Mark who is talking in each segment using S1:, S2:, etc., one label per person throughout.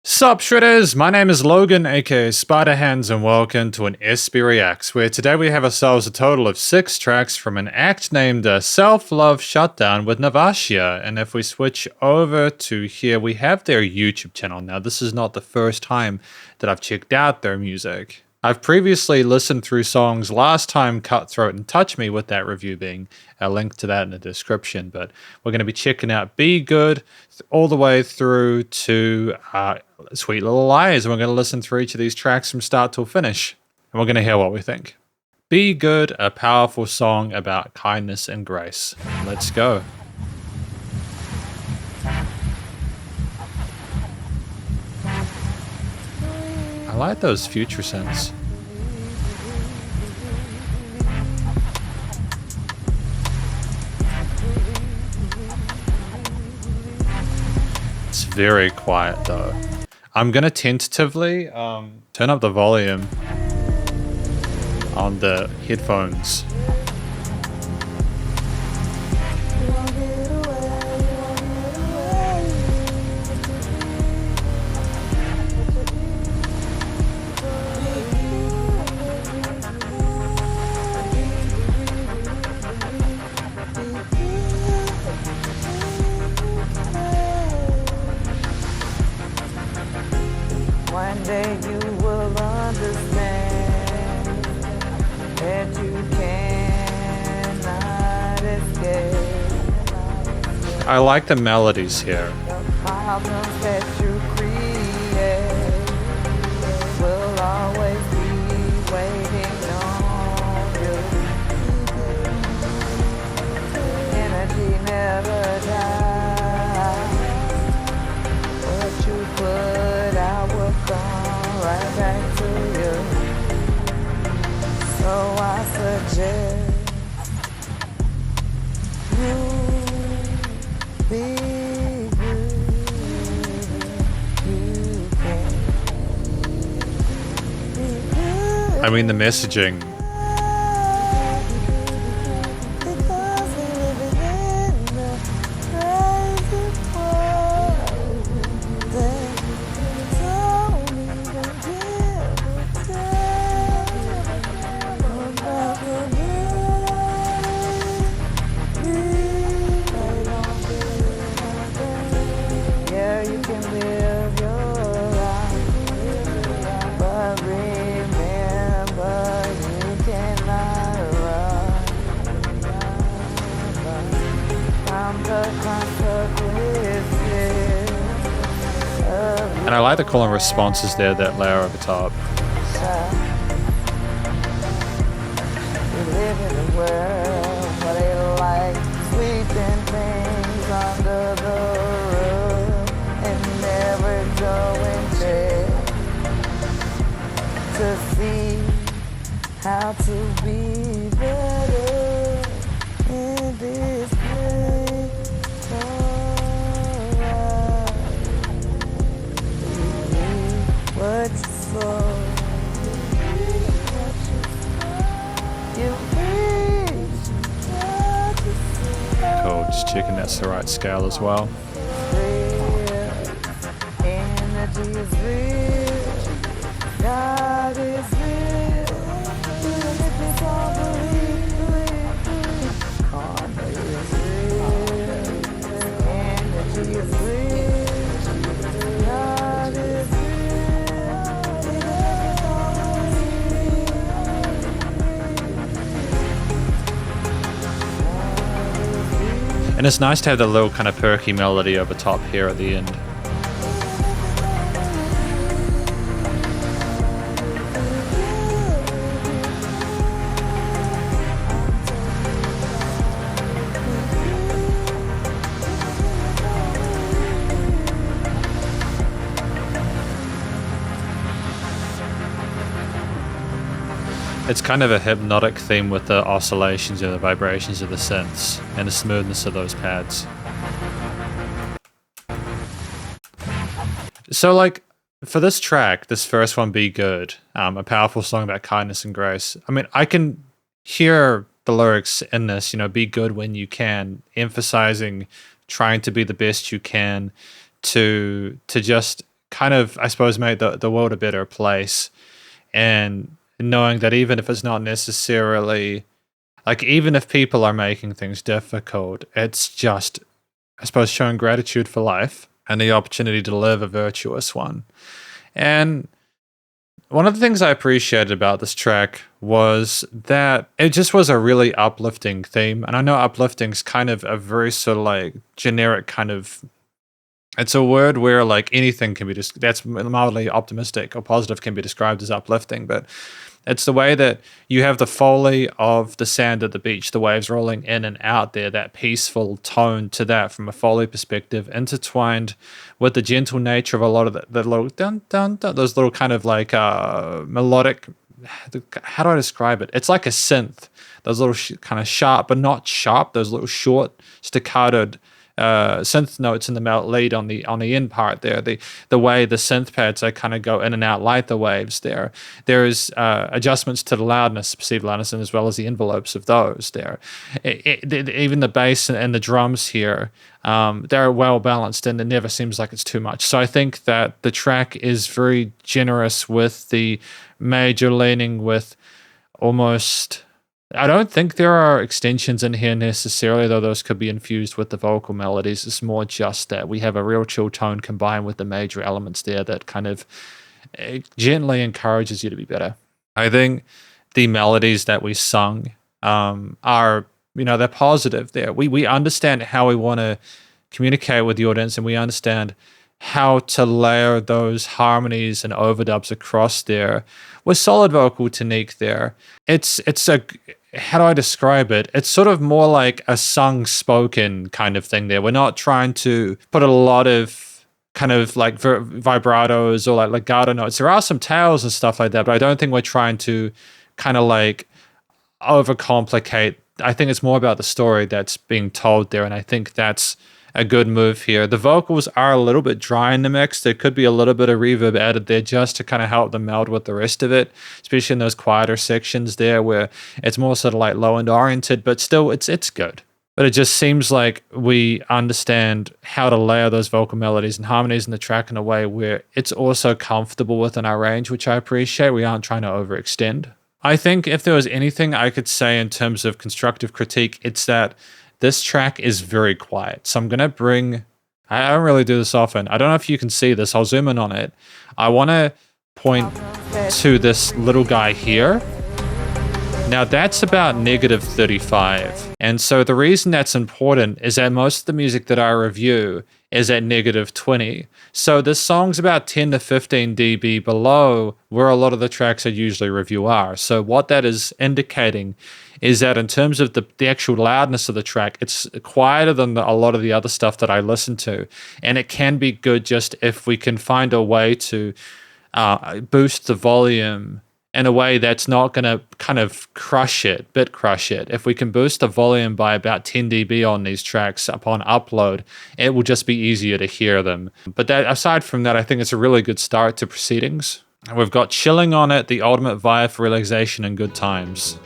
S1: Sup Shredders, my name is Logan aka Spiderhands and welcome to an SB Reacts, where today we have ourselves a total of 6 tracks from an act named Self-Love Shutdown with Navashia. And if we switch over to here, we have their YouTube channel. Now this is not the first time that I've checked out their music. I've previously listened through songs last time Cutthroat and Touch Me, with that review being a link to that in the description, but we're going to be checking out Be Good all the way through to Sweet Little Lies, and we're going to listen through each of these tracks from start till finish, and we're going to hear what we think. Be Good, a powerful song about kindness and grace. Let's go. I like those future synths. It's very quiet though. I'm gonna tentatively turn up the volume on the headphones.
S2: One day you will understand that you cannot escape.
S1: I like the melodies here.
S2: The problems that you create will always be waiting on you. Energy never dies. What you put out will come right back to you. So I suggest you be good. You can be good.
S1: I mean, the messaging.
S2: Because we're living in a crazy world that don't even give a damn about the good. Yeah, you can live your life, but remember you cannot run from the consequences of
S1: And I like the call and responses there, that layer over top.
S2: we live in a world where they like sweeping things under the rug and never go and check to see how to be better in this place. Alright. What you saw. You reach what you saw.
S1: Cool, just checking that's the right scale as well.
S2: Real. Energy is real. God is real. Even if it's all belief. Karma is real. Energy is real. God is real. Even if it's all belief.
S1: And it's nice to have the little kind of perky melody over top here at the end. It's kind of a hypnotic theme with the oscillations and the vibrations of the synths and the smoothness of those pads. So like, for this track, this first one, Be Good, a powerful song about kindness and grace. I mean, I can hear the lyrics in this, be good when you can, emphasizing trying to be the best you can, to just kind of, I suppose, made the world a better place. And knowing that even if it's not necessarily, like, even if people are making things difficult, it's just, I suppose, showing gratitude for life and the opportunity to live a virtuous one. And one of the things I appreciated about this track was that it just was a really uplifting theme. And I know uplifting is kind of a very sort of like generic kind of, it's a word where like anything can be just, that's mildly optimistic or positive can be described as uplifting, but it's the way that you have the foley of the sand at the beach, the waves rolling in and out there, that peaceful tone to that from a foley perspective, intertwined with the gentle nature of a lot of the little dun dun dun, those little kind of like melodic. How do I describe it? It's like a synth. Those little kind of sharp, but not sharp. Those little short staccatoed synth notes in the lead on the end part there. The way the synth pads they kind of go in and out like the waves there. There's adjustments to the loudness, perceived loudness, and as well as the envelopes of those there. Even the bass and the drums here, they're well balanced and it never seems like it's too much. So I think that the track is very generous with the major leaning with almost. I don't think there are extensions in here necessarily, though those could be infused with the vocal melodies. It's more just that we have a real chill tone combined with the major elements there that kind of gently encourages you to be better. I think the melodies that we sung are, they're positive there. We understand how we want to communicate with the audience and we understand how to layer those harmonies and overdubs across there with solid vocal technique there. It's a, how do I describe it? It's sort of more like a sung-spoken kind of thing there. We're not trying to put a lot of kind of like vibratos or like legato notes. There are some tails and stuff like that, but I don't think we're trying to kind of like overcomplicate. I think it's more about the story that's being told there, and I think that's a good move here. The vocals are a little bit dry in the mix. There could be a little bit of reverb added there just to kind of help them meld with the rest of it, especially in those quieter sections there where it's more sort of like low end oriented, but still it's good. But it just seems like we understand how to layer those vocal melodies and harmonies in the track in a way where it's also comfortable within our range, which I appreciate. We aren't trying to overextend. I think if there was anything I could say in terms of constructive critique, it's that this track is very quiet. So I'm going to bring, I don't really do this often. I don't know if you can see this. I'll zoom in on it. I want to point to this little guy here. Now that's about -35. And so the reason that's important is that most of the music that I review is at -20. So this song's about 10 to 15 dB below where a lot of the tracks I usually review are. So what that is indicating is that in terms of the actual loudness of the track, it's quieter than a lot of the other stuff that I listen to. And it can be good just if we can find a way to boost the volume in a way that's not going to kind of crush it. If we can boost the volume by about 10 dB on these tracks upon upload, it will just be easier to hear them. But that, aside from that, I think it's a really good start to proceedings. We've got Chilling on it, the ultimate vibe for relaxation and good times.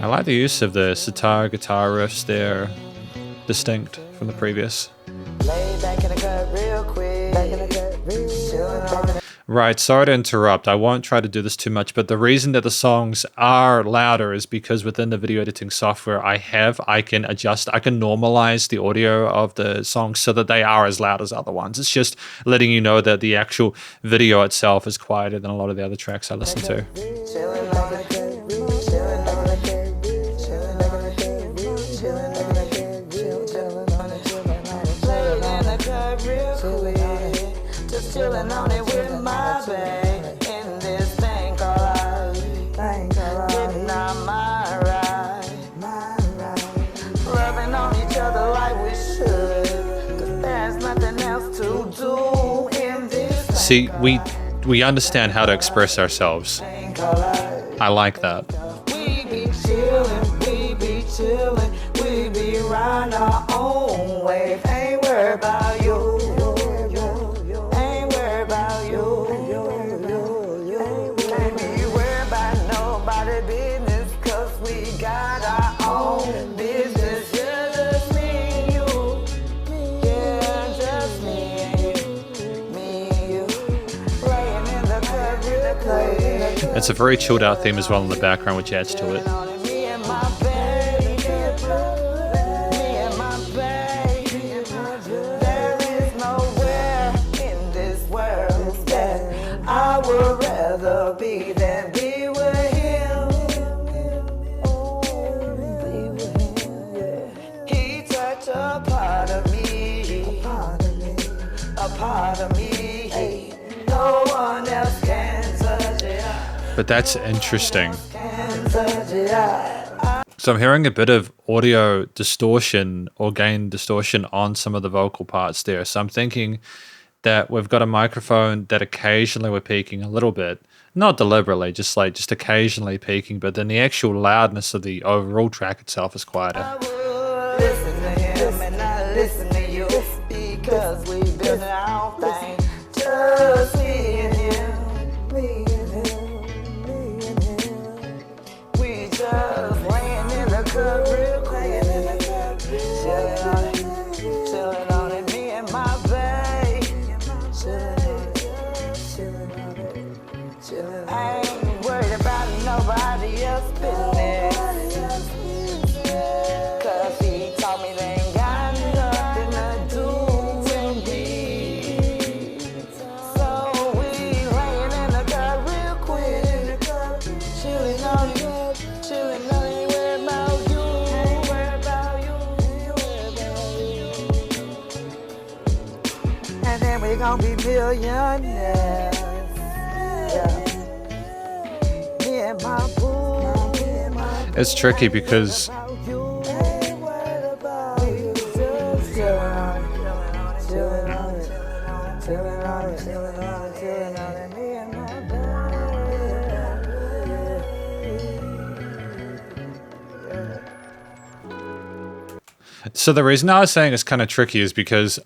S1: I like the use of the sitar guitar riffs there, distinct from the previous. Right, sorry to interrupt. I won't try to do this too much, but the reason that the songs are louder is because within the video editing software I can normalize the audio of the songs so that they are as loud as other ones. It's just letting you know that the actual video itself is quieter than a lot of the other tracks I listen to.
S2: Chillin' on it with my babe in this thing called life. Getting on my ride. Rubbing on each other like we should. 'Cause there's nothing else to do in this.
S1: See, we understand how to express ourselves. I like that.
S2: We be chillin', we be riding our own wave. Ain't worried about you.
S1: It's a very chilled out theme as well in the background, which adds to it.
S2: Me and my baby, me and my baby. There is nowhere in this world that I would rather be than be with him. Be with him. He touched a part of me, a part of me. No one else can touch it.
S1: But that's interesting.
S2: Can touch it.
S1: So I'm hearing a bit of audio distortion or gain distortion on some of the vocal parts there. So I'm thinking that we've got a microphone that occasionally we're peaking a little bit, not deliberately, just occasionally peaking, but then the actual loudness of the overall track itself is quieter.
S2: I would listen to him and not listen to you, because we built our thing, just me and him, me and him, me and him. We just laying in the club real quick, chilling on it, me and my babe, chilling on it. I ain't worried about nobody else's business, 'cause he told me they ain't got nothing to do with me. So we laying in the club real quick, chilling on it, ain't worried about you, ain't worried about you. And then we gon' be billionaires. Yeah. Me and my boo, me and my boo.
S1: It's tricky because so the reason I was saying it's kind of tricky is because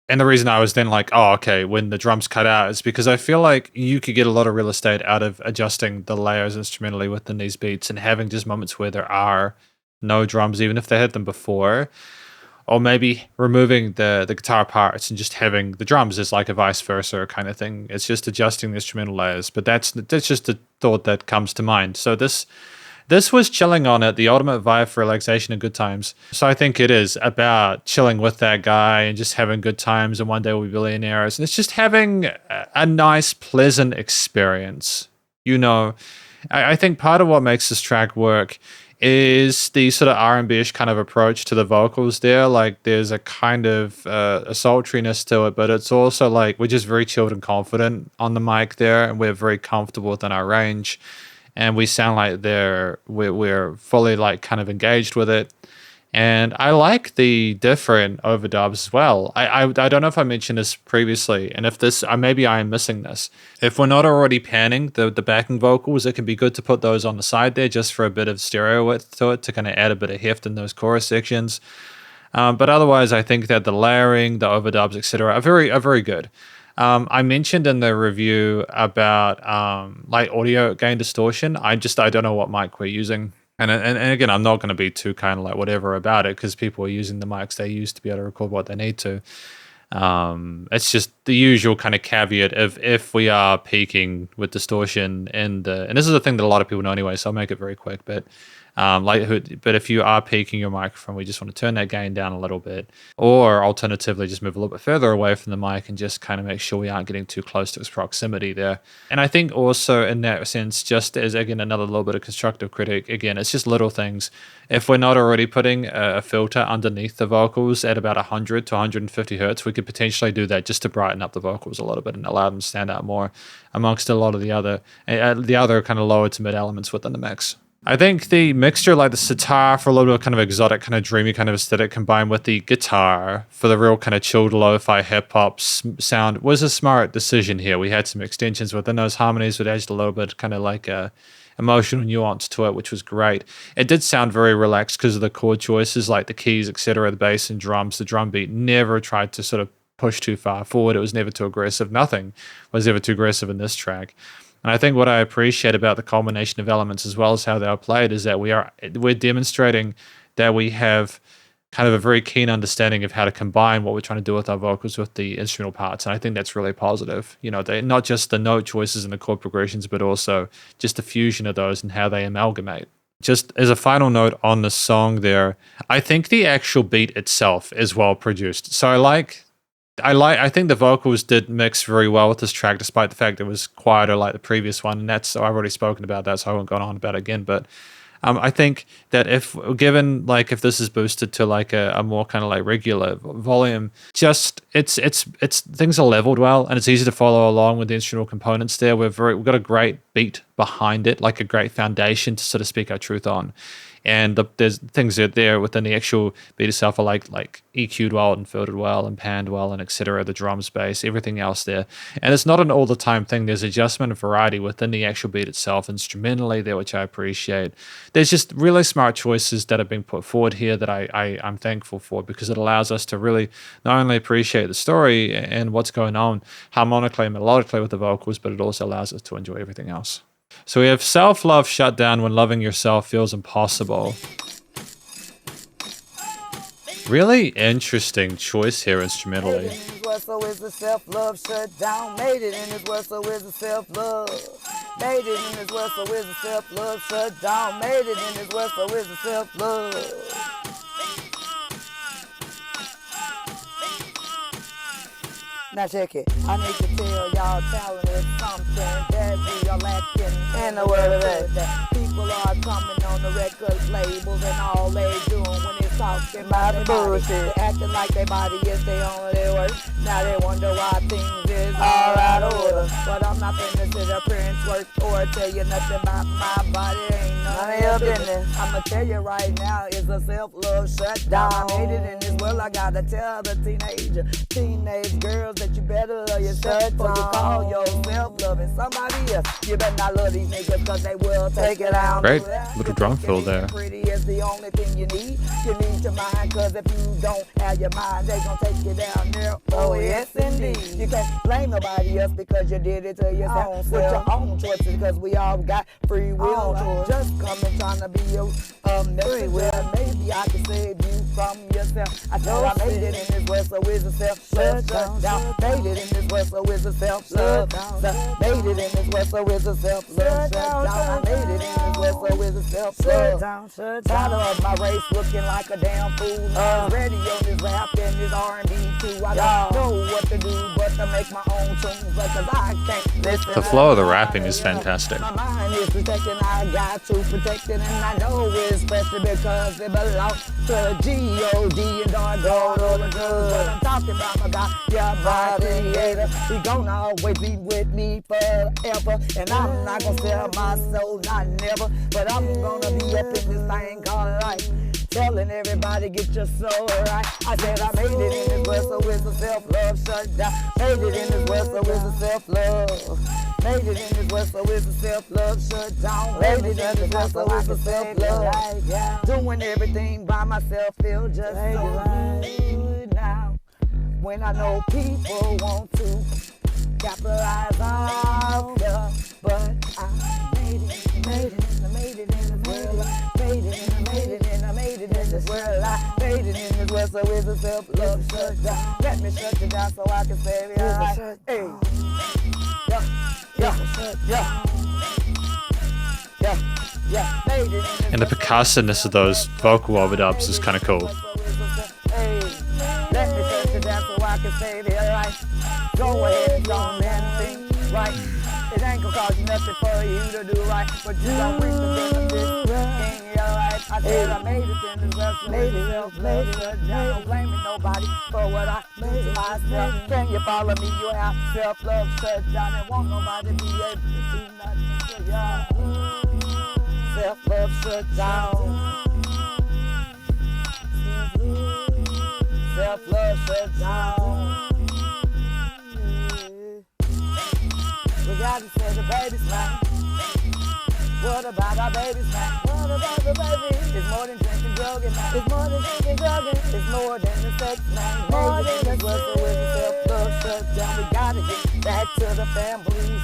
S1: and the reason I was then like, oh, okay, when the drums cut out is because I feel like you could get a lot of real estate out of adjusting the layers instrumentally within these beats and having just moments where there are no drums, even if they had them before, or maybe removing the guitar parts and just having the drums as like a vice versa kind of thing. It's just adjusting the instrumental layers, but that's just a thought that comes to mind. So this was chilling on it, the ultimate vibe for relaxation and good times. So I think it is about chilling with that guy and just having good times, and one day we'll be billionaires. And it's just having a nice, pleasant experience. You know, I think part of what makes this track work is the sort of R&B-ish kind of approach to the vocals there. Like there's a kind of a sultriness to it, but it's also like we're just very chilled and confident on the mic there, and we're very comfortable within our range. And we sound like we're fully like kind of engaged with it. And I like the different overdubs as well. I don't know if I mentioned this previously, and if this, maybe I am missing this. If we're not already panning the backing vocals, it can be good to put those on the side there just for a bit of stereo width to it to kind of add a bit of heft in those chorus sections. But otherwise, I think that the layering, the overdubs, etc., are very good. I mentioned in the review about like audio gain distortion. I don't know what mic we're using. And again, I'm not going to be too kind of like whatever about it, because people are using the mics they use to be able to record what they need to. It's just the usual kind of caveat of if we are peaking with distortion and this is a thing that a lot of people know anyway, so I'll make it very quick. But but if you are peaking your microphone, we just want to turn that gain down a little bit, or alternatively just move a little bit further away from the mic and just kind of make sure we aren't getting too close to its proximity there. And I think also in that sense, just as again another little bit of constructive critic, again, it's just little things. If we're not already putting a filter underneath the vocals at about 100 to 150 hertz, we could potentially do that just to brighten up the vocals a little bit and allow them to stand out more amongst a lot of the other kind of lower to mid elements within the mix. I think the mixture, like the sitar for a little bit of kind of exotic, kind of dreamy kind of aesthetic, combined with the guitar for the real kind of chilled lo-fi hip-hop sound, was a smart decision here. We had some extensions within those harmonies that added a little bit kind of like a emotional nuance to it, which was great. It did sound very relaxed because of the chord choices, like the keys, etc., the bass and drums. The drum beat never tried to sort of push too far forward. It was never too aggressive. Nothing was ever too aggressive in this track. And I think what I appreciate about the combination of elements as well as how they are played is that we're demonstrating that we have kind of a very keen understanding of how to combine what we're trying to do with our vocals with the instrumental parts. And I think that's really positive. You know, they not just the note choices and the chord progressions, but also just the fusion of those and how they amalgamate. Just as a final note on the song there, I think the actual beat itself is well produced. So I think the vocals did mix very well with this track, despite the fact it was quieter like the previous one. And that's, I've already spoken about that, so I won't go on about it again. But I think that if given like if this is boosted to like a more kind of like regular volume, just it's things are leveled well and it's easy to follow along with the instrumental components there. We've got a great beat behind it, like a great foundation to sort of speak our truth on. And there's things that there within the actual beat itself are like EQ'd well and filtered well and panned well and etc. The drum space, everything else there. And it's not an all the time thing. There's adjustment and variety within the actual beat itself, instrumentally there, which I appreciate. There's just really smart choices that have been put forward here that I'm thankful for, because it allows us to really not only appreciate the story and what's going on harmonically and melodically with the vocals, but it also allows us to enjoy everything else. So we have Self-Love Shutdown, When Loving Yourself Feels Impossible. Really interesting choice here instrumentally.
S2: Made it in this world, so is the self-love shutdown. Made it in this world, so is the self-love. Made it in this world, so is the self-love shutdown. Made it in this world, so is the self-love. Now check it. I need to tell y'all talent is something that we are lacking in the world today. People are coming on the record labels and all they doing when it's talking about the bullshit. They acting like their body is their only worth. Now they wonder why things is all out of order. But I'm not finna sit up here and twerk or tell you nothing about my body. Ain't none of your business. I'ma tell you right now, it's a self-love shutdown. I made it in this world, I gotta tell the teenage girls that you better love yourself before you call yourself loving somebody else. You better not love these niggas cause they will take it out.
S1: Great little drum fill there.
S2: Pretty is the only thing you need. You need your mind, cause if you don't have your mind, they gon' take you down there. Oh yes indeed. You can't blame nobody else because you did it to yourself with your own choices, cause we all got free will. Just come and trying to be your free will. Maybe I can save you from yourself. I know I made it in this world, so is a self-love shutdown. Made it in this world, so is a self-love. Made it in this world, so is a self-love shutdown. I made it in this world, so is a self-love. Tired of my race looking like a damn fool. Ready on this rap and this R&B too. I don't know what to do but to make my own tunes, because I can't listen.
S1: The flow of the rapping is fantastic.
S2: My mind is protected, I got to protect it, and I know it's special because it belongs to G.O.D. and dog gold over drugs. But I'm talking about my God, yeah, my creator. He gonna always be with me forever, and I'm not gonna sell my soul, not never, but I'm gonna be up in this thing called life. Telling everybody get your soul right. I said I made it in this world, so it's a self-love shutdown. Made it in this world, so it's a self-love. Made it in this world, so it's a self-love shutdown. Made it in this world, so it's a self-love. Doing everything by myself feel just so good now. When I know people want to capitalize on ya, but I made it, made it, I made it in this world. Made it, and I made it, and I made it in this world. I made it in this world, so it's a self-love shutdown. Let me shut you down so I can save you. Hey, yeah. Made it.
S1: And the percussiveness of those vocal overdubs is kind of cool.
S2: Hey, let me shut you down so I can save your life. Go ahead, don't think right. It ain't gonna cost nothing for you to do right, but you don't reap the benefits in your life. I said I made it in this world, so made it shut down. Don't blame nobody for what I do to myself. Can you follow me? You have self-love shut down, and won't nobody be able to do nothing to you. Self-love shut down. Self-love shut down. We gotta say the baby's mine. What about our baby's mine? What about the baby? It's more than drinking, drugging, man. It's more than drinking, drugging. It's more than the sex, man. More than the work, so it's a self-love shutdown. We gotta get back to the families.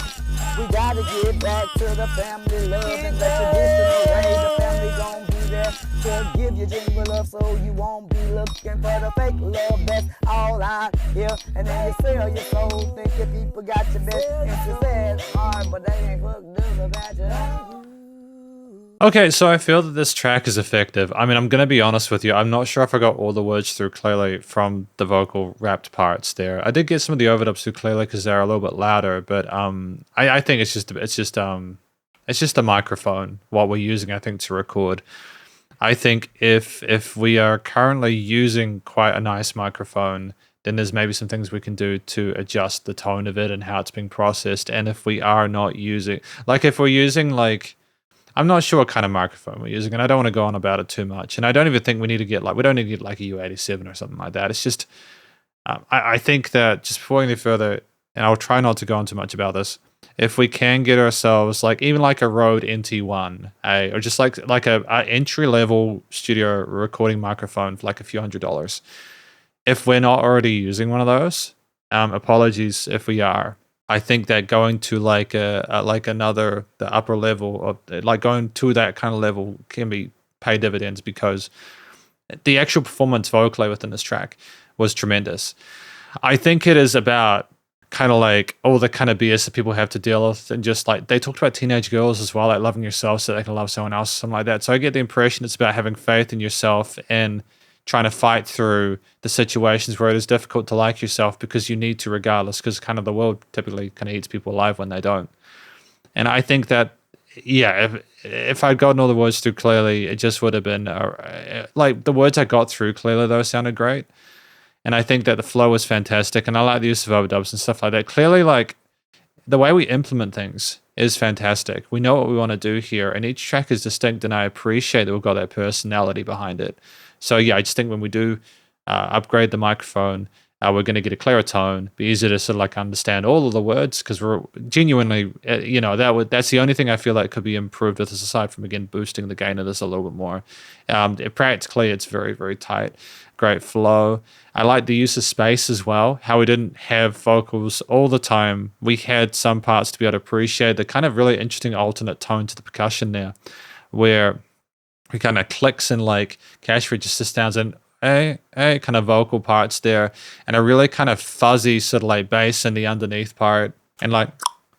S2: We gotta get back to the family love and the traditional way the family gon' be. there to give you genuine love, so you won't be looking for the fake love. That's all out here. And then you sell your soul, thinking people got your best. And you said it's hard, but they ain't fucked up about you.
S1: Okay, so I feel that this track is effective. I mean, I'm going to be honest with you. I'm not sure if I got all the words through clearly from the vocal rapped parts there. I did get some of the overdubs through clearly because they're a little bit louder, but I think it's just a microphone what we're using, I think, to record. I think if we are currently using quite a nice microphone, then there's maybe some things we can do to adjust the tone of it and how it's being processed. And if we are not using, like if we're using like, I'm not sure what kind of microphone we're using, and I don't want to go on about it too much. And I don't even think we need to get we don't need to get like a U87 or something like that. It's just, I think that just before any further, and I'll try not to go on too much about this, if we can get ourselves like even like a Rode NT1, or just like a entry level studio recording microphone for like a few $100s. If we're not already using one of those, apologies if we are. I think that going to like the upper level of like going to that kind of level can pay dividends, because the actual performance vocally within this track was tremendous. I think it is about kind of like all the kind of BS that people have to deal with, and just like they talked about teenage girls as well, like loving yourself so they can love someone else, something like that. So I get the impression it's about having faith in yourself and trying to fight through the situations where it is difficult to like yourself, because you need to regardless, because kind of the world typically kind of eats people alive when they don't. And I think that, yeah, if I'd gotten all the words through clearly, it just would have been, like the words I got through clearly though sounded great. And I think that the flow was fantastic, and I like the use of overdubs and stuff like that. Clearly, like the way we implement things is fantastic. We know what we want to do here, and each track is distinct, and I appreciate that we've got that personality behind it. So yeah, I just think when we do upgrade the microphone, we're going to get a clearer tone, be easier to sort of like understand all of the words, because we're genuinely, that's the only thing I feel like could be improved with this, aside from again boosting the gain of this a little bit more. Practically, it's very, very tight, great flow. I like the use of space as well. How we didn't have vocals all the time. We had some parts to be able to appreciate the kind of really interesting alternate tone to the percussion there, where we kind of clicks and like cash register sounds and kind of vocal parts there, and a really kind of fuzzy sort of like bass in the underneath part, and like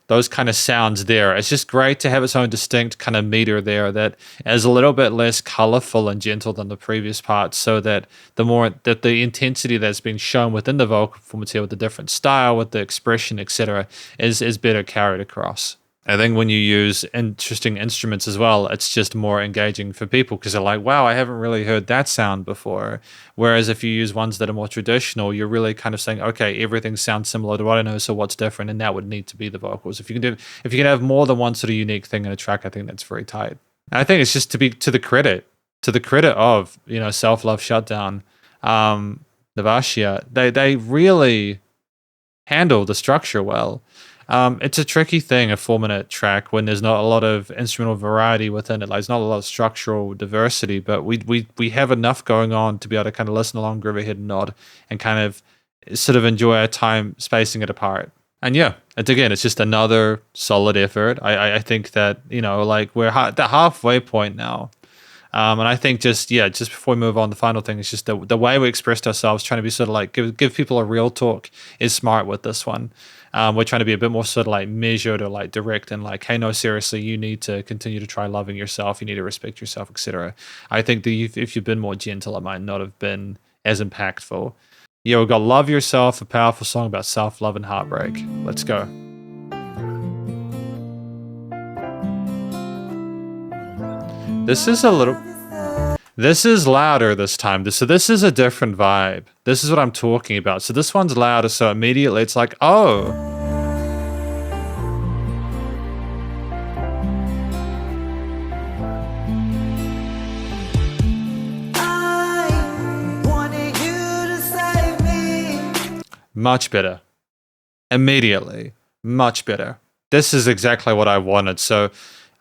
S1: those kind of sounds there. It's just great to have its own distinct kind of meter there that is a little bit less colorful and gentle than the previous parts, so that the intensity that's been shown within the vocal performance here with the different style, with the expression, etc., is better carried across. I think when you use interesting instruments as well, it's just more engaging for people, because they're like, wow, I haven't really heard that sound before. Whereas if you use ones that are more traditional, you're really kind of saying, okay, everything sounds similar to what I know, so what's different? And that would need to be the vocals. If you can have more than one sort of unique thing in a track, I think that's very tight. And I think it's just to the credit of, Self-Love Shutdown, Navashia, they really handle the structure well. It's a tricky thing, a 4-minute track, when there's not a lot of instrumental variety within it. Like, there's not a lot of structural diversity, but we have enough going on to be able to kind of listen along, groove ahead and nod, and kind of sort of enjoy our time spacing it apart. And yeah, it's just another solid effort. I think that, like we're at the halfway point now. And I think just before we move on, the final thing is just the way we expressed ourselves, trying to be sort of like give people a real talk, is smart with this one. We're trying to be a bit more sort of like measured or like direct, and like, hey, no, seriously, you need to continue to try loving yourself. You need to respect yourself, etc. I think that if you've been more gentle, it might not have been as impactful. Yeah, we've got Love Yourself, a powerful song about self-love and heartbreak. Let's go. This is louder this time. So this is a different vibe. This is what I'm talking about. So this one's louder, so immediately it's like, oh.
S2: I wanted you to save me.
S1: Much better. Immediately. Much better. This is exactly what I wanted. So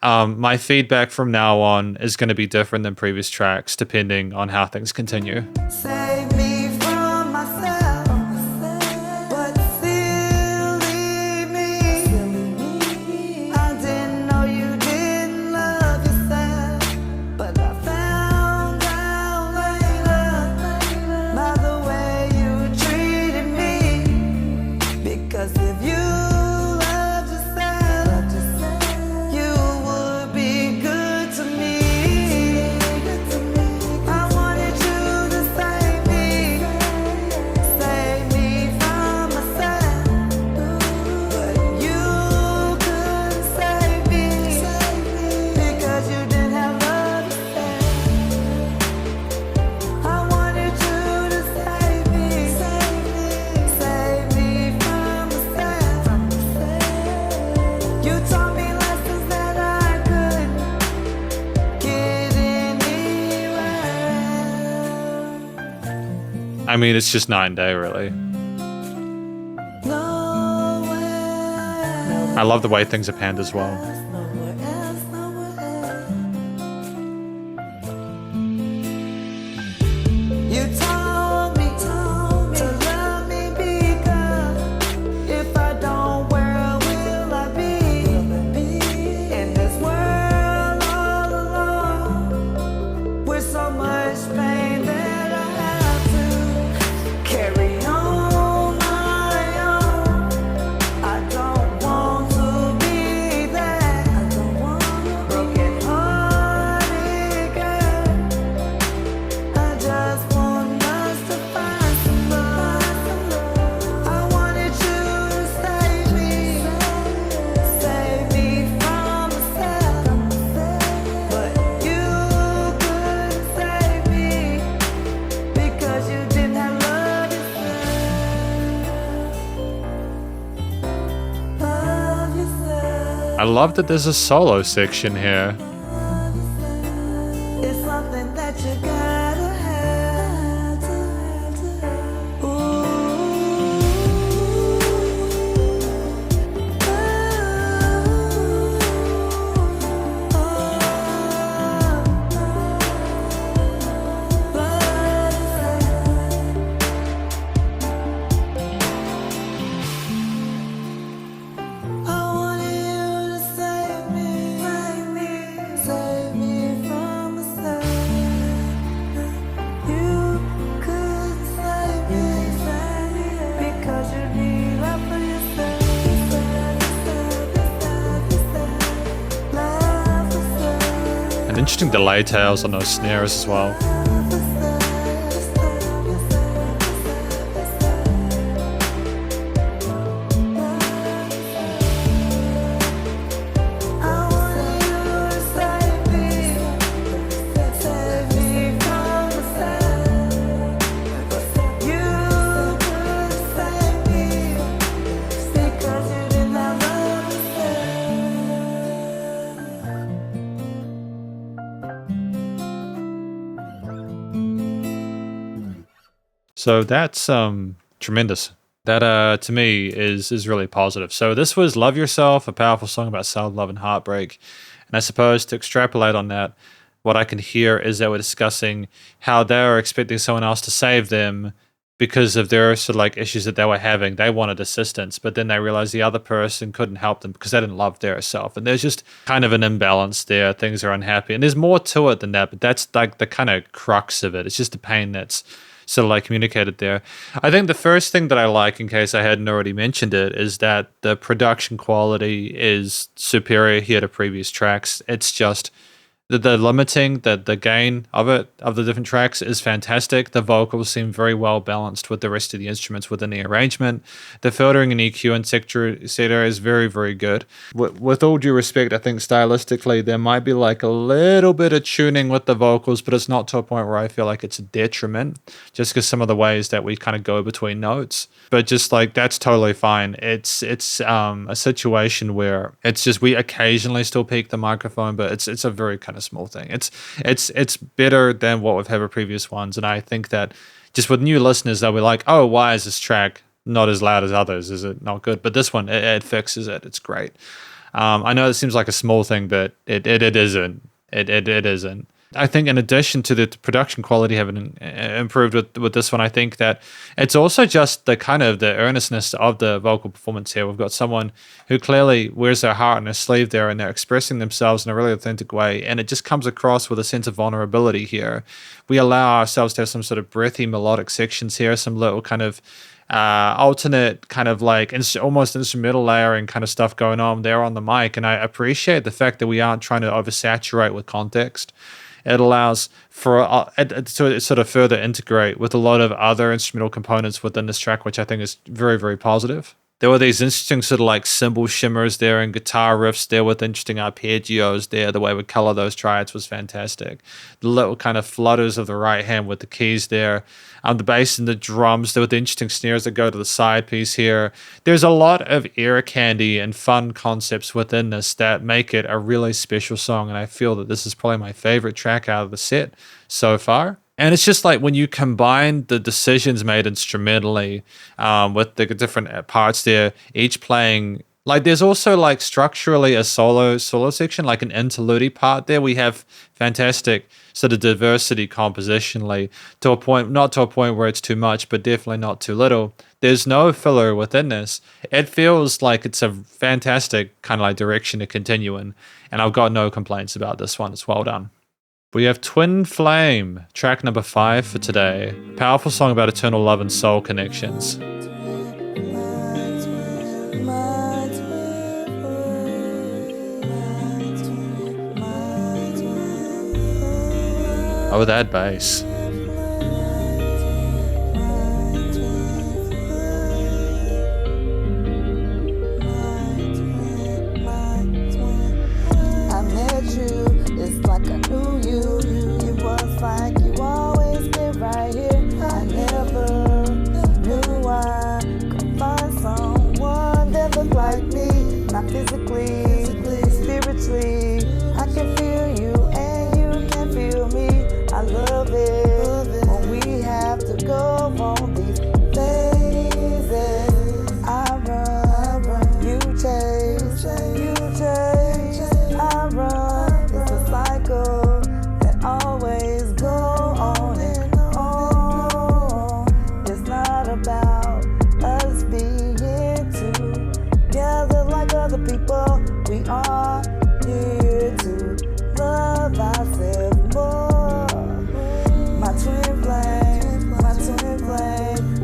S1: my feedback from now on is going to be different than previous tracks, depending on how things continue.
S2: Save me from myself, but still leave me. I didn't know you didn't love yourself, but I found
S1: I mean, it's just night and day, really. I love the way things are panned as well.
S2: You told me to love me because if I don't, where will I be? In this world all alone, with so much pain that I have to carry on my own. I don't want to be that broken hearted girl. I just want us to find some love. I wanted you to save me from myself, but you couldn't save me because you didn't have love yourself. Love yourself.
S1: I love that there's a solo section here.
S2: It's something that you gotta have. I wanted you to save me from myself. You could save me because you need love for yourself. Love yourself.
S1: And interesting delay tails on those snares as well.
S2: I wanted you to save me from myself. You could save me because you did not love yourself.
S1: So that's tremendous. That to me is really positive. So this was Love Yourself, a powerful song about self-love and heartbreak. And I suppose to extrapolate on that, what I can hear is that we're discussing how they are expecting someone else to save them because of their sort of like issues that they were having. They wanted assistance, but then they realized the other person couldn't help them because they didn't love their self. And there's just kind of an imbalance there. Things are unhappy. And there's more to it than that, but that's like the kind of crux of it. It's just the pain that's sort of like communicated there. I think the first thing that I like, in case I hadn't already mentioned it, is that the production quality is superior here to previous tracks. It's just the limiting, the gain of it, of the different tracks is fantastic. The vocals seem very well balanced with the rest of the instruments within the arrangement. The filtering and EQ and sector is very, very good. With all due respect, I think stylistically there might be like a little bit of tuning with the vocals, but it's not to a point where I feel like it's a detriment, just because some of the ways that we kind of go between notes. But just like that's totally fine. It's a situation where it's just we occasionally still peak the microphone, but it's a very kind of small thing. It's better than what we've had with previous ones, and I think that just with new listeners, they'll be like, "Oh, why is this track not as loud as others? Is it not good?" But this one, it fixes it. It's great. I know it seems like a small thing, but it isn't. It isn't. I think in addition to the production quality having improved with this one, I think that it's also just the kind of the earnestness of the vocal performance here. We've got someone who clearly wears their heart on their sleeve there, and they're expressing themselves in a really authentic way, and it just comes across with a sense of vulnerability here. We allow ourselves to have some sort of breathy melodic sections here, some little kind of alternate kind of like almost instrumental layering kind of stuff going on there on the mic, and I appreciate the fact that we aren't trying to oversaturate with context. It allows for to sort of further integrate with a lot of other instrumental components within this track, which I think is very, very positive. There were these interesting sort of like cymbal shimmers there and guitar riffs there with interesting arpeggios there. The way we color those triads was fantastic. The little kind of flutters of the right hand with the keys there. The bass and the drums, there were the interesting snares that go to the side piece here. There's a lot of ear candy and fun concepts within this that make it a really special song, and I feel that this is probably my favorite track out of the set so far. And it's just like when you combine the decisions made instrumentally with the different parts there, each playing like there's also like structurally a solo section, like an interlude part there. We have fantastic sort of diversity compositionally to a point, not to a point where it's too much, but definitely not too little. There's no filler within this. It feels like it's a fantastic kind of like direction to continue in, and I've got no complaints about this one. It's well done. We have Twin Flame, track number 5 for today. Powerful song about eternal love and soul connections. Oh, that bass.
S2: I met you, it's like I knew you. It was like you always been right here. I never knew I could find someone that looked like me. Not physically, spiritually. I can feel you and you can feel me. I love it when we have to go on these phases. I run, you chase, I run. It's a cycle that always go on and on. It's not about us being together like other people. We are here to love ourselves more. My twin flame,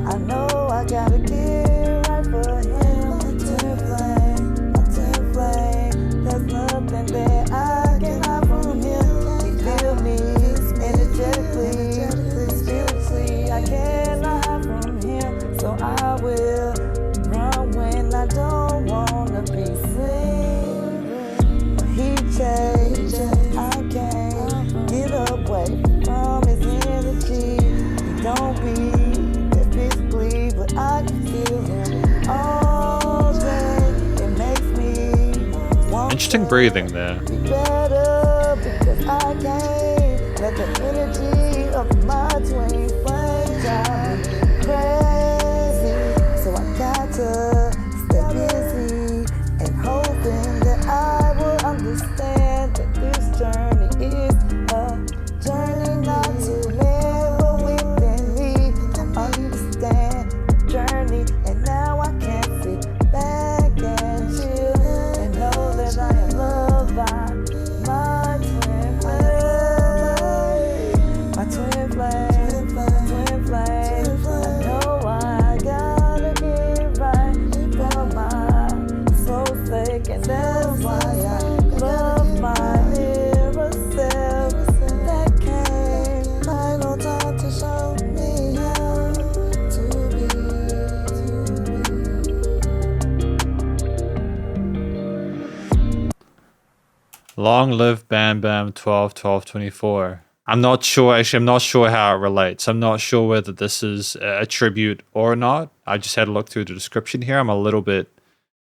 S2: I know I gotta get right for him. My twin flame, there's nothing that I can hide from him. He feels me energetically, spiritually, I cannot hide from him. So I will run when I don't wanna be seen. He changed, I can't get away from his energy. He don't be there physically, but I can feel him all day. It makes me want
S1: Interesting breathing there.
S2: be better because I can't let the energy of my twin flame drive me crazy. So I got to stay busy and hoping that I will understand that this journey is a journey not to live, but within me. I understand the journey, and now I can sit back and chill and know that I am loved by my twin flame. My twin flame, twin flame. I know I gotta get right for my soul's sake, and that's why I love my mirror self that came. Final time to show me how to be.
S1: Long live Bam Bam 12 12 24. I'm not sure how it relates. I'm not sure whether this is a tribute or not. I just had a look through the description here. I'm a little bit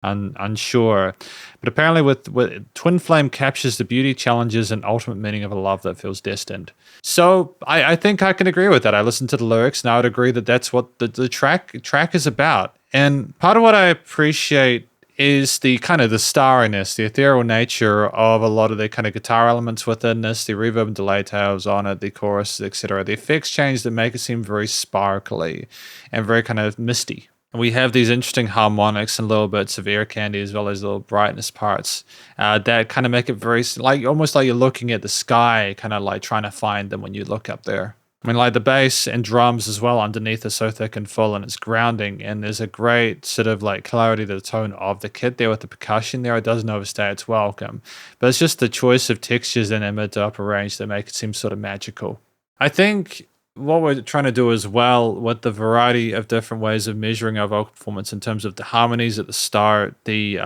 S1: unsure. But apparently with Twin Flame captures the beauty, challenges, and ultimate meaning of a love that feels destined. So I think I can agree with that. I listened to the lyrics and I would agree that that's what the track is about. And part of what I appreciate is the kind of the starriness, the ethereal nature of a lot of the kind of guitar elements within this, the reverb and delay tails on it, the chorus, etc. The effects change that make it seem very sparkly and very kind of misty. And we have these interesting harmonics and little bits of air candy as well as little brightness parts that kind of make it very like almost like you're looking at the sky, kind of like trying to find them when you look up there. I mean, like the bass and drums as well underneath are so thick and full and it's grounding, and there's a great sort of like clarity to the tone of the kit there with the percussion there. It doesn't overstay its welcome, but it's just the choice of textures in a mid to upper range that make it seem sort of magical. I think what we're trying to do as well with the variety of different ways of measuring our vocal performance in terms of the harmonies at the start, the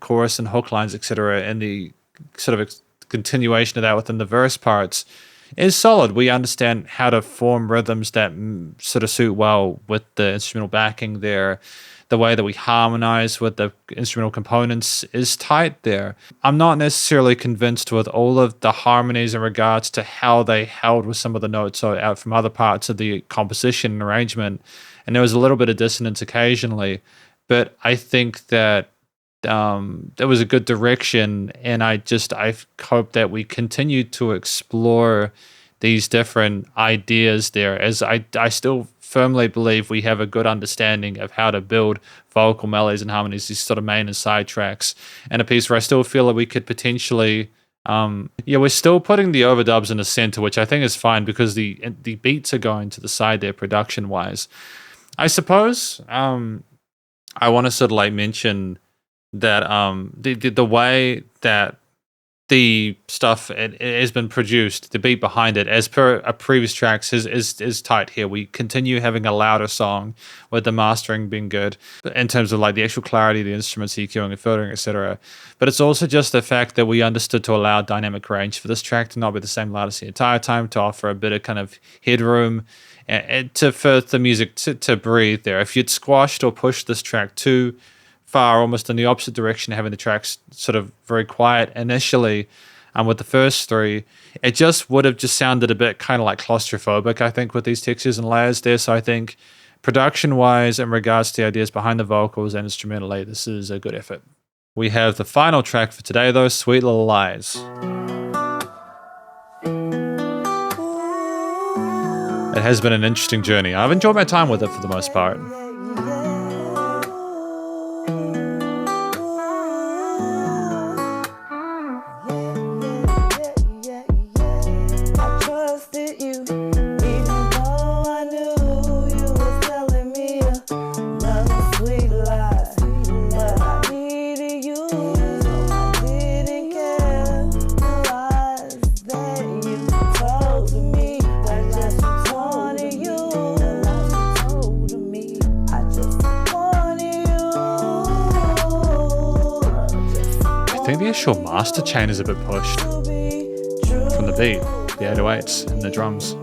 S1: chorus and hook lines, etc., and the sort of continuation of that within the verse parts, is solid. We understand how to form rhythms that sort of suit well with the instrumental backing there. The way that we harmonize with the instrumental components is tight there. I'm not necessarily convinced with all of the harmonies in regards to how they held with some of the notes out from other parts of the composition and arrangement. And there was a little bit of dissonance occasionally, but I think that there was a good direction, and I hope that we continue to explore these different ideas there, as I still firmly believe we have a good understanding of how to build vocal melodies and harmonies, these sort of main and side tracks, and a piece where I still feel that we could potentially we're still putting the overdubs in the center, which I think is fine because the beats are going to the side there production wise. I suppose I want to sort of like mention that the way that the stuff it has been produced, the beat behind it, as per previous tracks, is tight here. We continue having a louder song with the mastering being good in terms of like the actual clarity of the instruments, EQing and filtering, etc. But it's also just the fact that we understood to allow dynamic range for this track to not be the same loudest the entire time, to offer a bit of kind of headroom and for the music to breathe there. If you'd squashed or pushed this track too far, almost in the opposite direction, having the tracks sort of very quiet initially, with the first three, it just would have just sounded a bit kind of like claustrophobic, I think, with these textures and layers there. So I think production-wise, in regards to the ideas behind the vocals and instrumentally, this is a good effort. We have the final track for today, though, Sweet Little Lies. It has been an interesting journey. I've enjoyed my time with it for the most part. I think the actual master chain is a bit pushed from the beat, the 808s and the drums.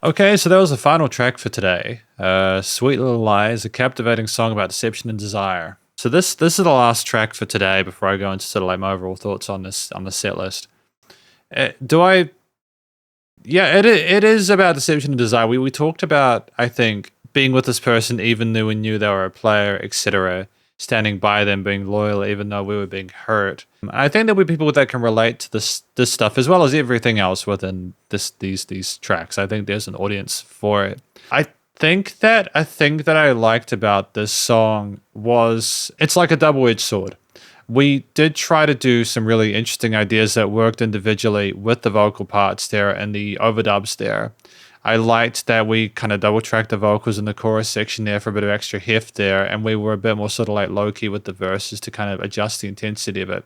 S1: Okay, so that was the final track for today. Sweet Little Lies, a captivating song about deception and desire. So this is the last track for today before I go into sort of like my overall thoughts on this set list. Do I? Yeah, it is about deception and desire. We talked about, I think, being with this person even though we knew they were a player, etc. Standing by them, being loyal even though we were being hurt. I think there'll be people that can relate to this stuff as well as everything else within these tracks. I think there's an audience for it. I think that a thing that I liked about this song was it's like a double-edged sword. We did try to do some really interesting ideas that worked individually with the vocal parts there and the overdubs there. I liked that we kind of double tracked the vocals in the chorus section there for a bit of extra heft there, and we were a bit more sort of like low key with the verses to kind of adjust the intensity of it.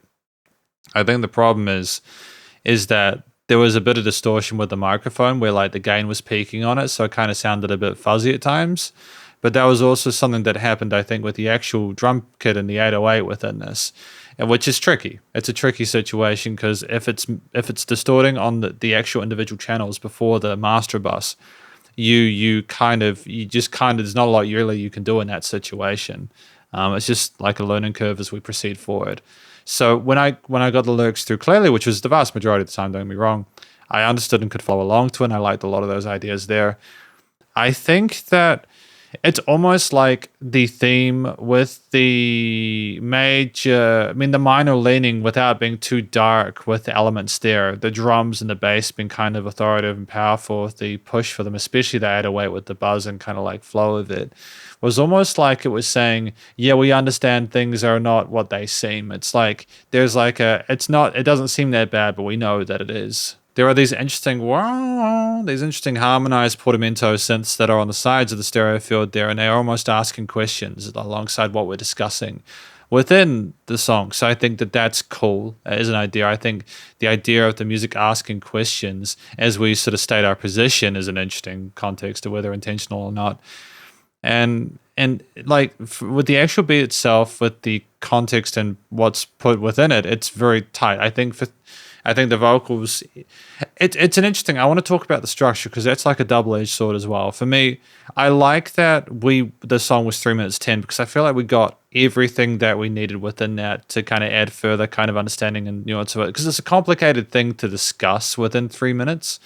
S1: I think the problem is that there was a bit of distortion with the microphone where like the gain was peaking on it, so it kind of sounded a bit fuzzy at times. But that was also something that happened, I think, with the actual drum kit and the 808 within this, and which is tricky. It's a tricky situation because if it's distorting on the actual individual channels before the master bus, you just kind of there's not a lot really you can do in that situation. It's just like a learning curve as we proceed forward. So when I got the lyrics through clearly, which was the vast majority of the time, don't get me wrong, I understood and could follow along to it. And I liked a lot of those ideas there. I think that it's almost like the theme with the the minor leaning without being too dark with the elements there. The drums and the bass being kind of authoritative and powerful with the push for them, especially the 808 with the buzz and kind of like flow of it, was almost like it was saying, yeah, we understand things are not what they seem. It's like, there's like it doesn't seem that bad, but we know that it is. There are these interesting harmonized portamento synths that are on the sides of the stereo field there, and they're almost asking questions alongside what we're discussing within the song. So I think that that's cool as an idea. I think the idea of the music asking questions as we sort of state our position is an interesting context to whether intentional or not. And like with the actual beat itself, with the context and what's put within it, it's very tight. I think the vocals, it's an interesting. I want to talk about the structure because that's like a double-edged sword as well. For me, I like that the song was 3 minutes 10 because I feel like we got everything that we needed within that to kind of add further kind of understanding and nuance of it because it's a complicated thing to discuss within 3 minutes.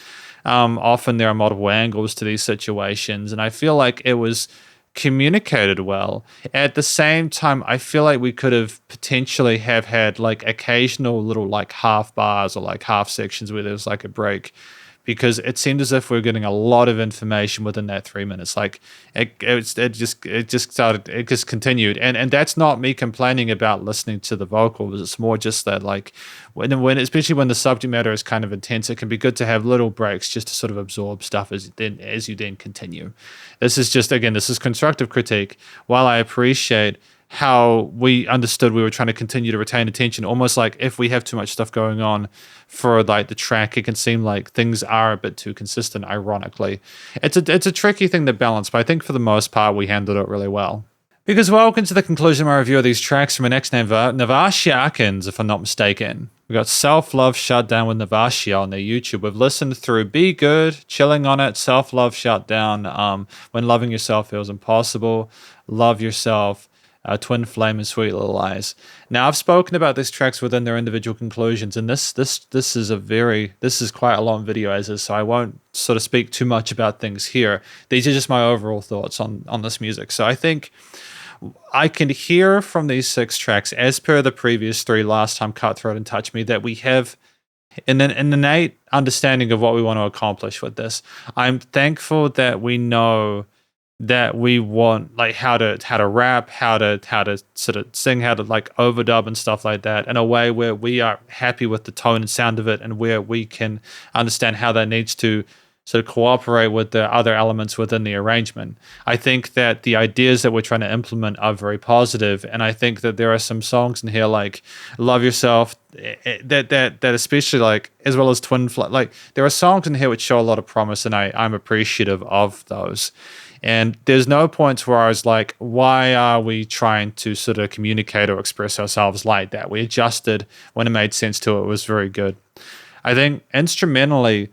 S1: Often there are multiple angles to these situations, and I feel like it was communicated well. At the same time, I feel like we could have potentially have had like occasional little like half bars or like half sections where there was like a break, because it seemed as if we were getting a lot of information within that 3 minutes. Like it just continued, and that's not me complaining about listening to the vocals. It's more just that like when especially when the subject matter is kind of intense, it can be good to have little breaks just to sort of absorb stuff as you then continue. This is constructive critique. While I appreciate how we understood we were trying to continue to retain attention, almost like if we have too much stuff going on for like the track, it can seem like things are a bit too consistent, ironically. It's a tricky thing to balance, but I think for the most part we handled it really well. Because welcome to the conclusion of my review of these tracks from my next name, Navashia Akins, if I'm not mistaken. We got Self-Love Shutdown with Navashia on their YouTube. We've listened through Be Good, Chilling on It, Self-Love Shutdown, When Loving Yourself Feels Impossible, Love Yourself, Twin Flame, and Sweet Little Lies. Now, I've spoken about these tracks within their individual conclusions, and this is quite a long video as is, so I won't sort of speak too much about things here. These are just my overall thoughts on this music. So I think I can hear from these 6 tracks, as per the previous 3, Last Time, Cutthroat, and Touch Me, that we have an innate understanding of what we want to accomplish with this. I'm thankful that we know that we want like how to rap, how to sort of sing, how to like overdub and stuff like that in a way where we are happy with the tone and sound of it, and where we can understand how that needs to sort of cooperate with the other elements within the arrangement. I think that the ideas that we're trying to implement are very positive, and I think that there are some songs in here like Love Yourself that especially like, as well as Twin Flame, like there are songs in here which show a lot of promise, and I'm appreciative of those. And there's no points where I was like, why are we trying to sort of communicate or express ourselves like that? We adjusted when it made sense to it. It was very good. I think instrumentally,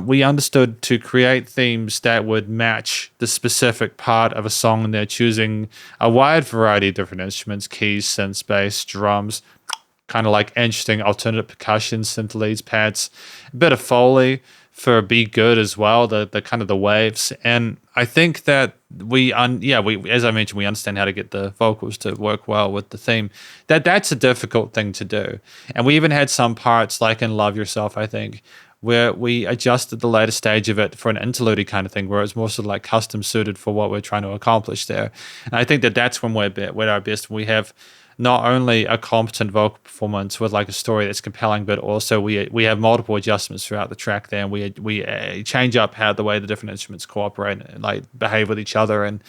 S1: we understood to create themes that would match the specific part of a song, and they're choosing a wide variety of different instruments, keys, synths, bass, drums, kind of like interesting alternate percussion, synth leads, pads, a bit of Foley for Be Good as well, the kind of the waves. And I think that we as I mentioned, we understand how to get the vocals to work well with the theme. That's a difficult thing to do. And we even had some parts like in Love Yourself, I think, where we adjusted the later stage of it for an interlude kind of thing, where it's more sort of like custom suited for what we're trying to accomplish there. And I think that's when we're at our best. We have not only a competent vocal performance with like a story that's compelling, but also we have multiple adjustments throughout the track there, and we change up how the way the different instruments cooperate and like behave with each other and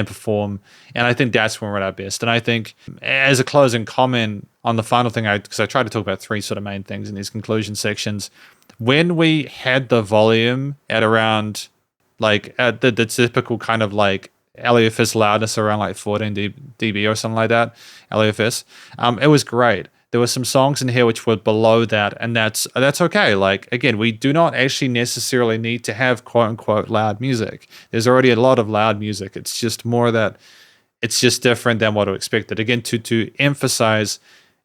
S1: perform. And I think that's when we're at our best. And I think as a closing comment on the final thing, because I try to talk about three sort of main things in these conclusion sections, when we had the volume at around like at the typical kind of like LFS loudness around like 14 dB or something like that, LFS, it was great. There were some songs in here which were below that, and that's okay. Like, again, we do not actually necessarily need to have quote unquote loud music. There's already a lot of loud music. It's just more that it's just different than what I expected. Again, to emphasize,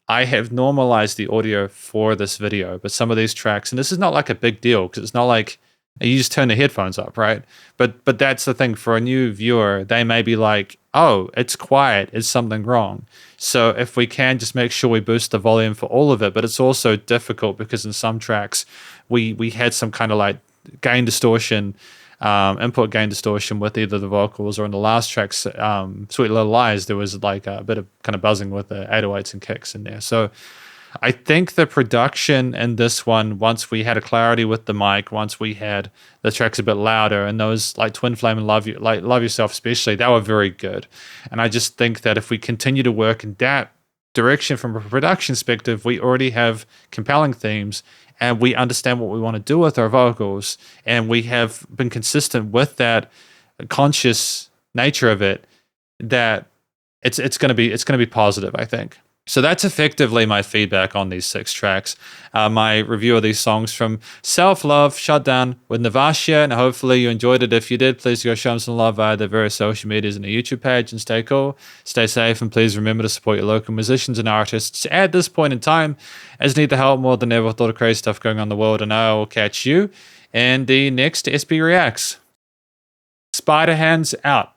S1: I have normalized the audio for this video, but some of these tracks, and this is not like a big deal because it's not like you just turn the headphones up, right? But that's the thing. For a new viewer, they may be like, oh, it's quiet, is something wrong? So if we can just make sure we boost the volume for all of it, but it's also difficult because in some tracks we had some kind of like gain distortion, input gain distortion with either the vocals, or in the last tracks, Sweet Little Lies, there was like a bit of kind of buzzing with the 808s and kicks in there. So I think the production in this one, once we had a clarity with the mic, once we had the tracks a bit louder, and those like Twin Flame and Love Yourself especially, they were very good. And I just think that if we continue to work in that direction from a production perspective, we already have compelling themes, and we understand what we want to do with our vocals, and we have been consistent with that conscious nature of it, that it's going to be positive, I think. So that's effectively my feedback on these 6 tracks. My review of these songs from Self Love, Shutdown with Navashia, and hopefully you enjoyed it. If you did, please go show them some love via the various social medias and the YouTube page, and stay cool, stay safe, and please remember to support your local musicians and artists at this point in time, as need the help more than ever with all the crazy stuff going on in the world. And I will catch you in the next SB Reacts. Spiderhands out.